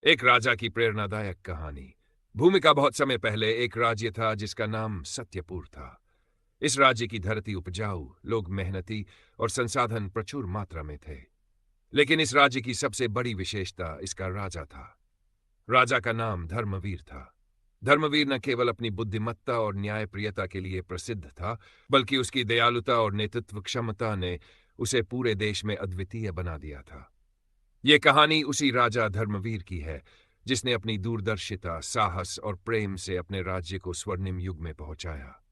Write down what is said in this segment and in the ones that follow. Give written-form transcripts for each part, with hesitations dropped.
एक राजा की प्रेरणादायक कहानी। भूमि का बहुत समय पहले एक राज्य था जिसका नाम सत्यपुर था। इस राज्य की धरती उपजाऊ, लोग मेहनती और संसाधन प्रचुर मात्रा में थे। लेकिन इस राज्य की सबसे बड़ी विशेषता इसका राजा था। राजा का नाम धर्मवीर था। धर्मवीर न केवल अपनी बुद्धिमत्ता और न्यायप्रियता के लिए प्रसिद्ध था, बल्कि उसकी दयालुता और नेतृत्व क्षमता ने उसे पूरे देश में अद्वितीय बना दिया था। ये कहानी उसी राजा धर्मवीर की है जिसने अपनी दूरदर्शिता, साहस और प्रेम से अपने राज्य को स्वर्णिम युग में पहुंचाया।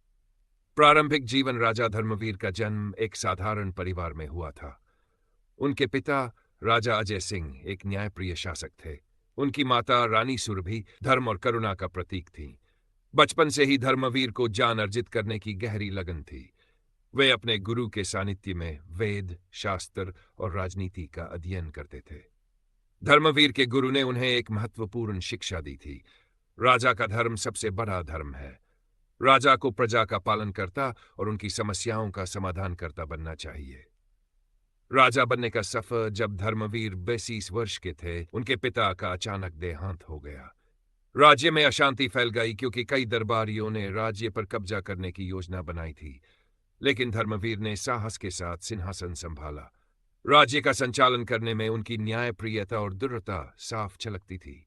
प्रारंभिक जीवन राजा धर्मवीर का जन्म एक साधारण परिवार में हुआ था। उनके पिता राजा अजय सिंह एक न्यायप्रिय शासक थे। उनकी माता रानी सुरभि धर्म और करुणा का प्रतीक थी। बचपन से ही धर्मवीर को ज्ञान अर्जित करने की गहरी लगन थी। वे अपने गुरु के सानिध्य में वेद, शास्त्र और राजनीति का अध्ययन करते थे। धर्मवीर के गुरु ने उन्हें एक महत्वपूर्ण शिक्षा दी थी। राजा का धर्म सबसे बड़ा धर्म है। राजा को प्रजा का पालन करता और उनकी समस्याओं का समाधान करता बनना चाहिए। राजा बनने का सफर जब धर्मवीर 22 वर्ष के थे, उनके पिता का अचानक देहांत हो गया। राज्य में अशांति फैल गई क्योंकि कई दरबारियों ने राज्य पर कब्जा करने की योजना बनाई थी। लेकिन धर्मवीर ने साहस के साथ सिंहासन संभाला। राज्य का संचालन करने में उनकी न्यायप्रियता और दृढ़ता साफ झलकती थी।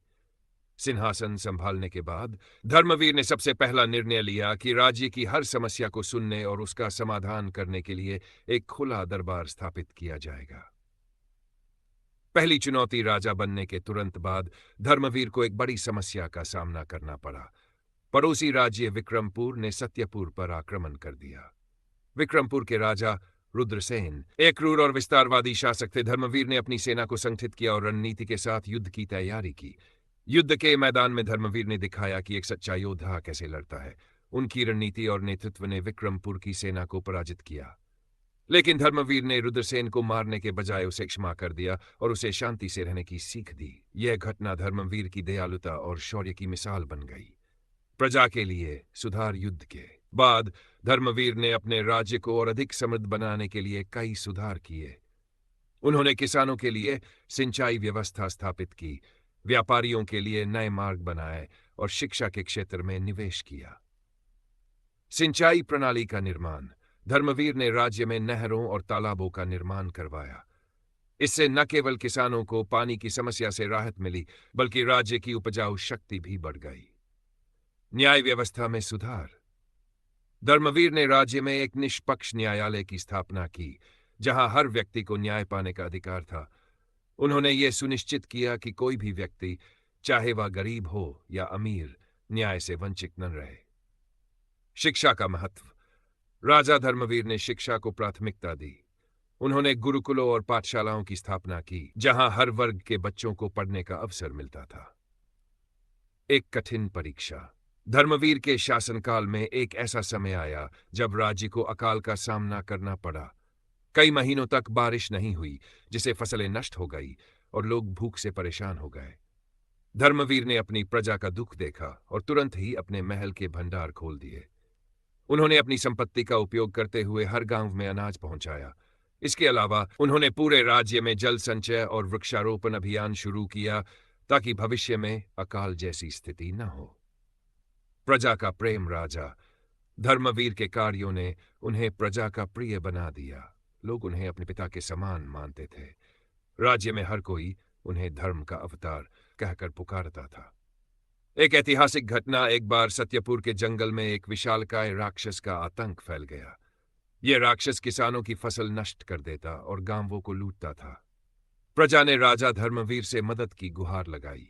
सिंहासन संभालने के बाद धर्मवीर ने सबसे पहला निर्णय लिया कि राज्य की हर समस्या को सुनने और उसका समाधान करने के लिए एक खुला दरबार स्थापित किया जाएगा। पहली चुनौती राजा बनने के तुरंत बाद धर्मवीर को एक बड़ी समस्या का सामना करना पड़ा। पड़ोसी राज्य विक्रमपुर ने सत्यपुर पर आक्रमण कर दिया। विक्रमपुर के राजा रुद्रसेन एक क्रूर और विस्तारवादी शासक थे। धर्मवीर ने अपनी सेना को संगठित किया और रणनीति के साथ युद्ध की तैयारी की। युद्ध के मैदान में धर्मवीर ने दिखाया कि एक सच्चा योद्धा कैसे लड़ता है। उनकी रणनीति और नेतृत्व ने विक्रमपुर की सेना को पराजित किया। लेकिन धर्मवीर ने रुद्रसेन को मारने के बजाय उसे क्षमा कर दिया और उसे शांति से रहने की सीख दी। यह घटना धर्मवीर की दयालुता और शौर्य की मिसाल बन गई। प्रजा के लिए सुधार। युद्ध के बाद धर्मवीर ने अपने राज्य को और अधिक समृद्ध बनाने के लिए कई सुधार किए। उन्होंने किसानों के लिए सिंचाई व्यवस्था स्थापित की, व्यापारियों के लिए नए मार्ग बनाए और शिक्षा के क्षेत्र में निवेश किया। सिंचाई प्रणाली का निर्माण। धर्मवीर ने राज्य में नहरों और तालाबों का निर्माण करवाया। इससे न केवल किसानों को पानी की समस्या से राहत मिली, बल्कि राज्य की उपजाऊ शक्ति भी बढ़ गई। न्याय व्यवस्था में सुधार। धर्मवीर ने राज्य में एक निष्पक्ष न्यायालय की स्थापना की, जहां हर व्यक्ति को न्याय पाने का अधिकार था। उन्होंने ये सुनिश्चित किया कि कोई भी व्यक्ति, चाहे वह गरीब हो या अमीर, न्याय से वंचित न रहे। शिक्षा का महत्व। राजा धर्मवीर ने शिक्षा को प्राथमिकता दी। उन्होंने गुरुकुलों और पाठशालाओं की स्थापना की, जहां हर वर्ग के बच्चों को पढ़ने का अवसर मिलता था। एक कठिन परीक्षा। धर्मवीर के शासनकाल में एक ऐसा समय आया जब राज्य को अकाल का सामना करना पड़ा। कई महीनों तक बारिश नहीं हुई, जिससे फसलें नष्ट हो गई और लोग भूख से परेशान हो गए। धर्मवीर ने अपनी प्रजा का दुख देखा और तुरंत ही अपने महल के भंडार खोल दिए। उन्होंने अपनी संपत्ति का उपयोग करते हुए हर गांव में अनाज पहुंचाया। इसके अलावा उन्होंने पूरे राज्य में जल संचय और वृक्षारोपण अभियान शुरू किया, ताकि भविष्य में अकाल जैसी स्थिति न हो। प्रजा का प्रेम। राजा धर्मवीर के कार्यों ने उन्हें प्रजा का प्रिय बना दिया। लोग उन्हें अपने पिता के समान मानते थे। राज्य में हर कोई उन्हें धर्म का अवतार कहकर पुकारता था। एक ऐतिहासिक घटना। एक बार सत्यपुर के जंगल में एक विशालकाय राक्षस का आतंक फैल गया। यह राक्षस किसानों की फसल नष्ट कर देता और गांवों को लूटता था। प्रजा ने राजा धर्मवीर से मदद की गुहार लगाई।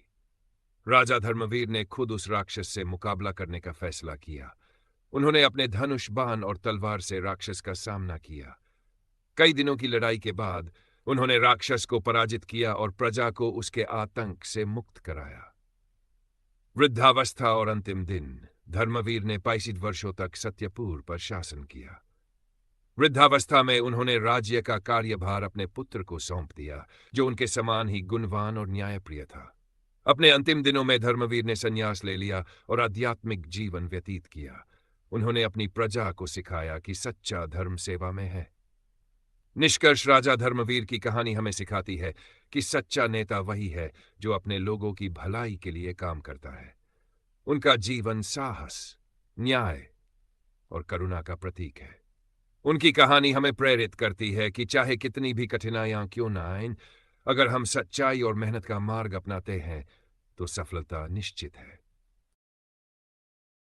राजा धर्मवीर ने खुद उस राक्षस से मुकाबला करने का फैसला किया। उन्होंने अपने धनुष, बाण और तलवार से राक्षस का सामना किया। कई दिनों की लड़ाई के बाद उन्होंने राक्षस को पराजित किया और प्रजा को उसके आतंक से मुक्त कराया। वृद्धावस्था और अंतिम दिन। धर्मवीर ने 65 वर्षों तक सत्यपुर पर शासन किया। वृद्धावस्था में उन्होंने राज्य का कार्यभार अपने पुत्र को सौंप दिया, जो उनके समान ही गुणवान और न्यायप्रिय था। अपने अंतिम दिनों में धर्मवीर ने संन्यास ले लिया और आध्यात्मिक जीवन व्यतीत किया। उन्होंने अपनी प्रजा को सिखाया कि सच्चा धर्म सेवा में है, निष्कर्ष राजा धर्मवीर की कहानी हमें सिखाती है कि सच्चा नेता वही है जो अपने लोगों की भलाई के लिए काम करता है। उनका जीवन साहस, न्याय और करुणा का प्रतीक है। उनकी कहानी हमें प्रेरित करती है कि चाहे कितनी भी कठिनाइयां क्यों ना आएं, अगर हम सच्चाई और मेहनत का मार्ग अपनाते हैं तो सफलता निश्चित है।